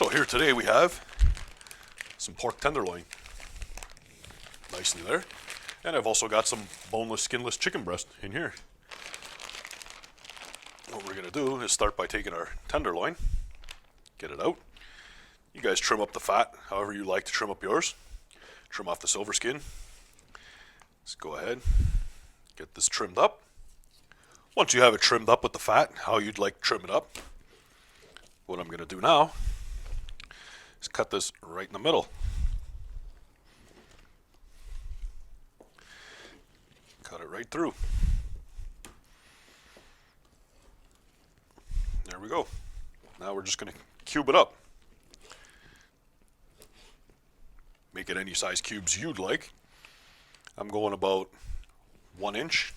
So here today we have some pork tenderloin, nicely there. And I've also got some boneless, skinless chicken breast in here. What we're gonna do is start by taking our tenderloin, get it out. You guys trim up the fat however you like to trim up yours. Trim off the silver skin. Let's go ahead, get this trimmed up. Once you have it trimmed up with the fat, how you'd like to trim it up, what I'm gonna do now is cut this right in the middle. Cut it right through. There we go. Now we're just gonna cube it up. Make it any size cubes you'd like. I'm going about 1 inch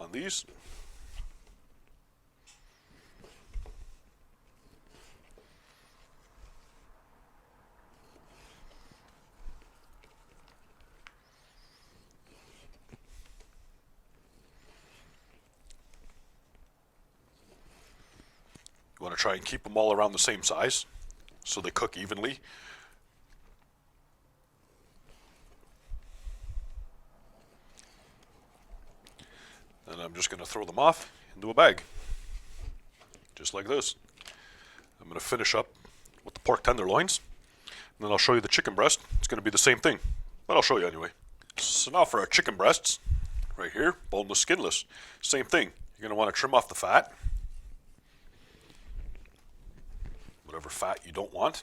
on these. You want to try and keep them all around the same size so they cook evenly. And I'm just going to throw them off into a bag, just like this. I'm going to finish up with the pork tenderloins, and then I'll show you the chicken breast. It's going to be the same thing, but I'll show you anyway. So now for our chicken breasts, right here, boneless, skinless. Same thing. You're going to want to trim off the fat, whatever fat you don't want.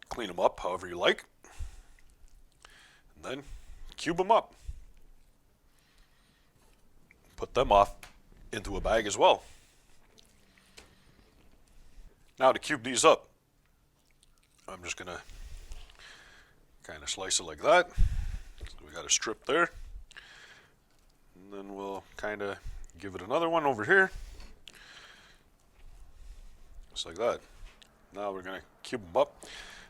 Clean them up however you like, and then cube them up. Put them off into a bag as well. Now to cube these up, I'm just gonna kind of slice it like that. So we got a strip there. And then we'll kind of give it another one over here. Just like that. Now we're gonna cube them up.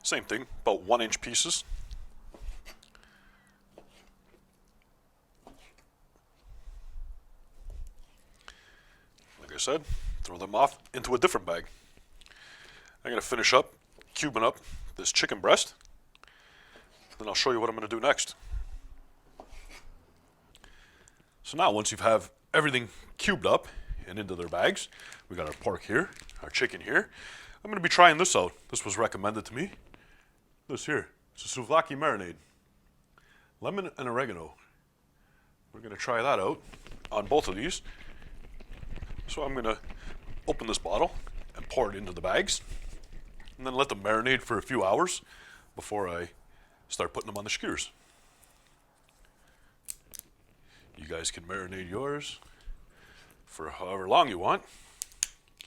Same thing, about 1 inch pieces. Like I said, throw them off into a different bag. I'm gonna finish up cubing up this chicken breast. Then I'll show you what I'm gonna do next. So now once you have everything cubed up and into their bags, we got our pork here, our chicken here. I'm gonna be trying this out. This was recommended to me. This here, it's a Souvlaki marinade. Lemon and oregano. We're gonna try that out on both of these. So I'm gonna open this bottle and pour it into the bags, and then let them marinate for a few hours before I start putting them on the skewers. You guys can marinate yours for however long you want.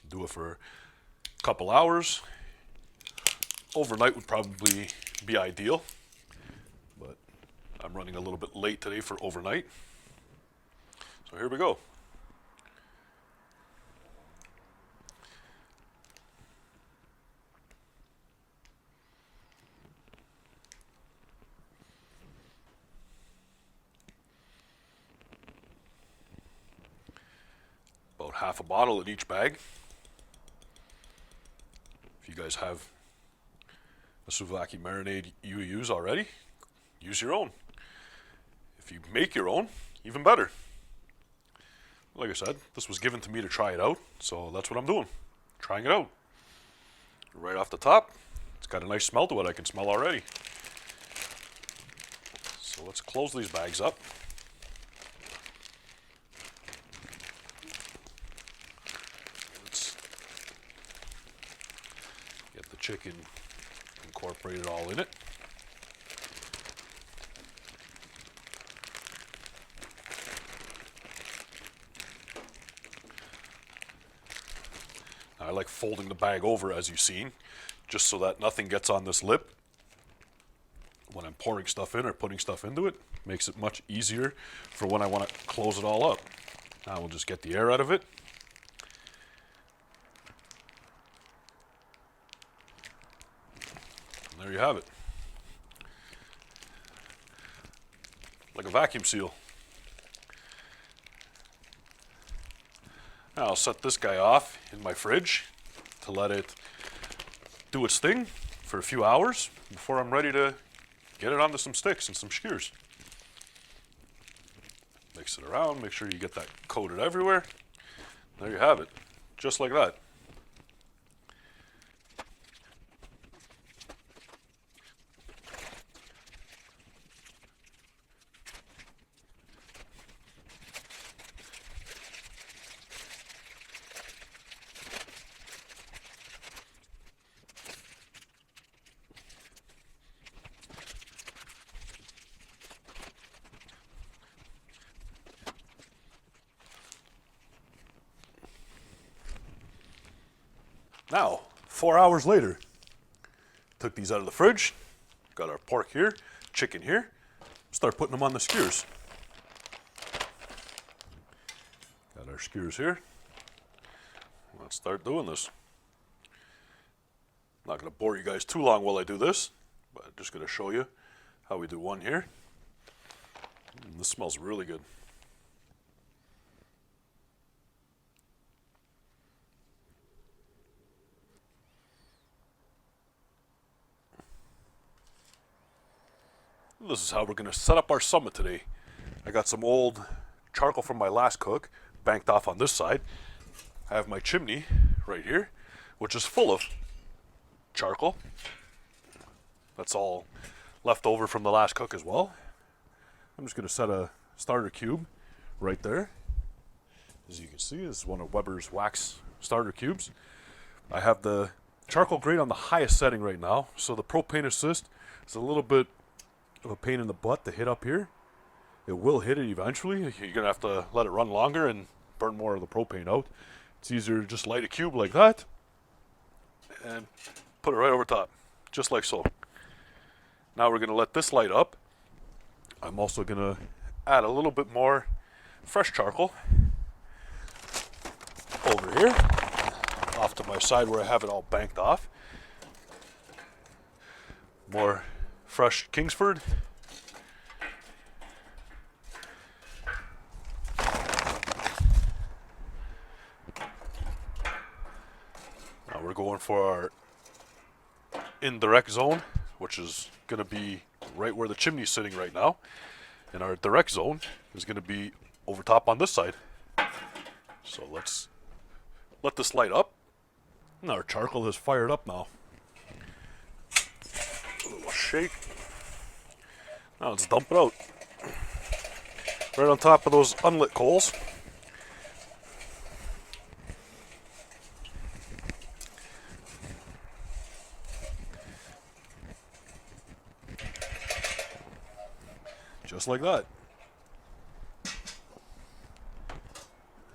Do it for a couple hours. Overnight would probably be ideal, but I'm running a little bit late today for overnight. So here we go. About half a bottle in each bag. If you guys have a Souvlaki marinade you use already, use your own. If you make your own, even better. Like I said, this was given to me to try it out, so that's what I'm doing. Trying it out. Right off the top, it's got a nice smell to it. I can smell already. So let's close these bags up. Let's get the chicken incorporated all in it. I like folding the bag over, as you've seen, just so that nothing gets on this lip. When I'm pouring stuff in or putting stuff into it, makes it much easier for when I want to close it all up. Now we'll just get the air out of it. And there you have it. Like a vacuum seal. Now I'll set this guy off in my fridge to let it do its thing for a few hours before I'm ready to get it onto some sticks and some skewers. Mix it around, make sure you get that coated everywhere. There you have it, just like that. Now, 4 hours later, took these out of the fridge, got our pork here, chicken here, start putting them on the skewers. Got our skewers here. Let's start doing this. Not going to bore you guys too long while I do this, but I'm just going to show you how we do one here. This smells really good. This is how we're going to set up our summit today. I got some old charcoal from my last cook banked off on this side. I have my chimney right here, which is full of charcoal. That's all left over from the last cook as well. I'm just going to set a starter cube right there. As you can see, this is one of Weber's wax starter cubes. I have the charcoal grate on the highest setting right now, so the propane assist is a little bit of a pain in the butt to hit up here. It will hit it eventually. You're gonna have to let it run longer and burn more of the propane out. It's easier to just light a cube like that and put it right over top, just like so. Now we're gonna let this light up. I'm also gonna add a little bit more fresh charcoal over here, off to my side where I have it all banked off. More fresh Kingsford. Now we're going for our indirect zone, which is going to be right where the chimney is sitting right now. And our direct zone is going to be over top on this side. So let's let this light up. And our charcoal is fired up now. A little shake. Now let's dump it out. Right on top of those unlit coals. Just like that.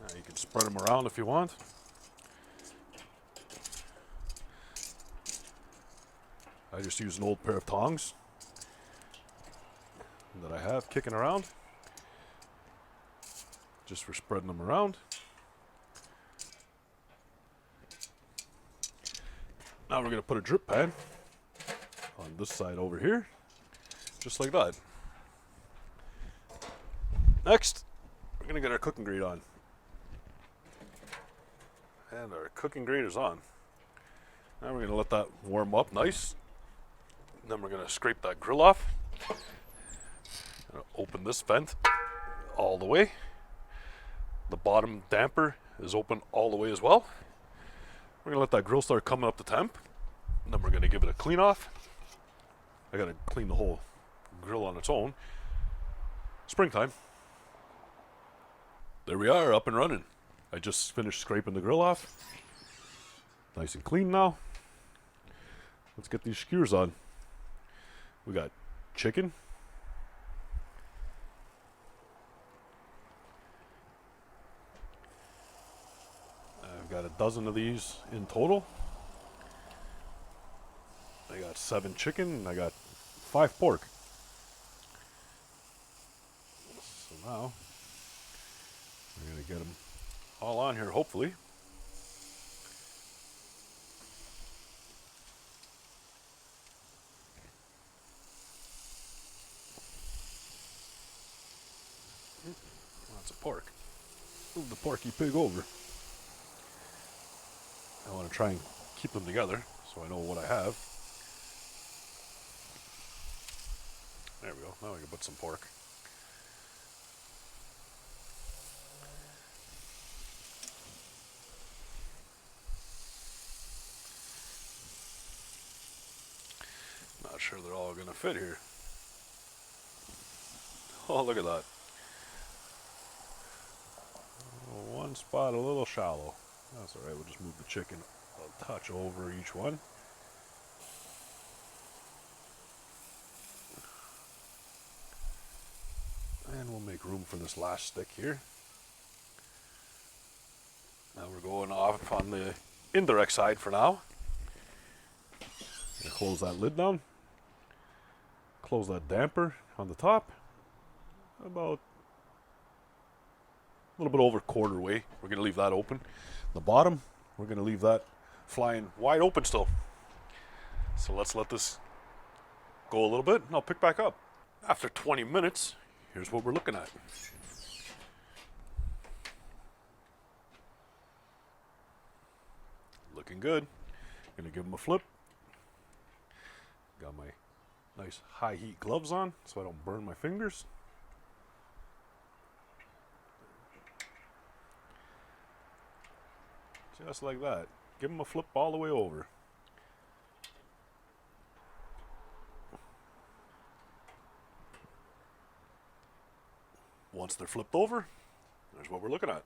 Now you can spread them around if you want. I just use an old pair of tongs that I have kicking around, just for spreading them around. Now we're going to put a drip pan on this side over here, just like that. Next, we're going to get our cooking grate on. And our cooking grate is on. Now we're going to let that warm up nice. Then we're going to scrape that grill off. Open this vent all the way. The bottom damper is open all the way as well. We're going to let that grill start coming up to temp. And then we're going to give it a clean off. I got to clean the whole grill on its own. Springtime. There we are, up and running. I just finished scraping the grill off. Nice and clean now. Let's get these skewers on. We got chicken. I've got a dozen of these in total. I got 7 chicken and I got 5 pork. So now we're going to get them all on here, hopefully. Lots of pork. Move the porky pig over. I want to try and keep them together so I know what I have. There we go. Now we can put some pork. Not sure they're all gonna fit here. Oh, look at that. One spot a little shallow. That's alright, we'll just move the chicken a touch over each one. And we'll make room for this last stick here. Now we're going off on the indirect side for now. Gonna close that lid down. Close that damper on the top. About a little bit over quarter way. We're gonna leave that open. The bottom, we're gonna leave that flying wide open still. So let's let this go a little bit and I'll pick back up. After 20 minutes, here's what we're looking at. Looking good. Gonna give them a flip. Got my nice high heat gloves on so I don't burn my fingers. Just like that. Give them a flip all the way over. Once they're flipped over, there's what we're looking at.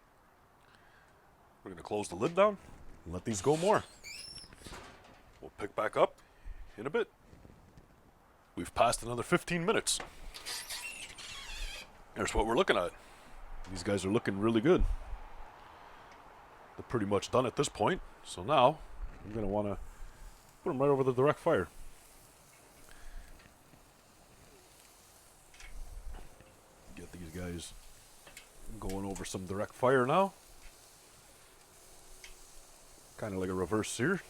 We're going to close the lid down and let these go more. We'll pick back up in a bit. We've passed another 15 minutes. There's what we're looking at. These guys are looking really good. They're pretty much done at this point. So now I'm going to want to put them right over the direct fire. Get these guys going over some direct fire now. Kind of like a reverse sear.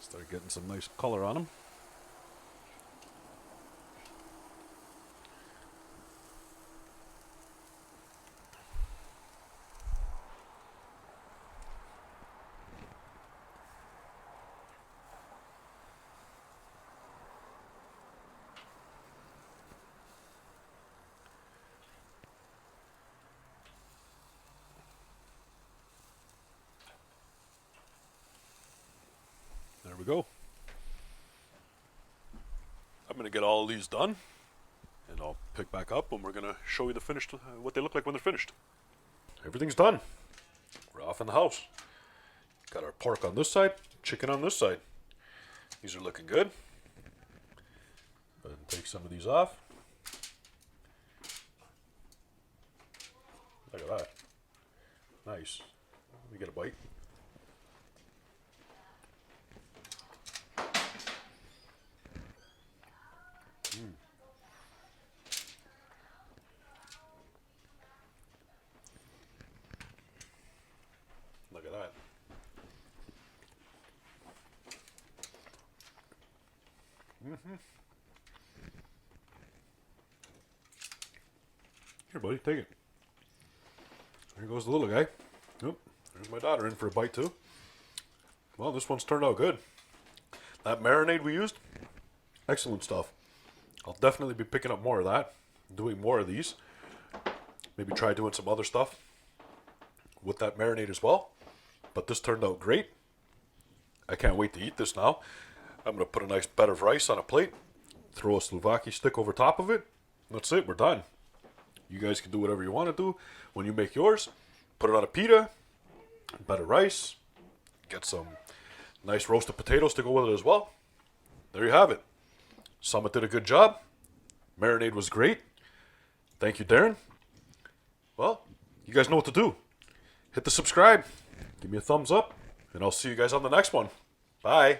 Start getting some nice color on them. There we go. I'm going to get all of these done and I'll pick back up and we're going to show you the finished, what they look like when they're finished. Everything's done. We're off in the house. Got our pork on this side, chicken on this side. These are looking good. Go ahead and take some of these off. Look at that. Nice. Let me get a bite. Look at that. Here, buddy, take it. Here goes the little guy. Oop, there's my daughter in for a bite too. Well, this one's turned out good. That marinade we used, excellent stuff. I'll definitely be picking up more of that, doing more of these. Maybe try doing some other stuff with that marinade as well. But this turned out great. I can't wait to eat this now. I'm going to put a nice bed of rice on a plate, throw a Souvlaki stick over top of it. That's it, we're done. You guys can do whatever you want to do when you make yours. Put it on a pita, bed of rice, get some nice roasted potatoes to go with it as well. There you have it. Summit did a good job. Marinade was great. Thank you, Darren. Well, you guys know what to do. Hit the subscribe. Give me a thumbs up. And I'll see you guys on the next one. Bye.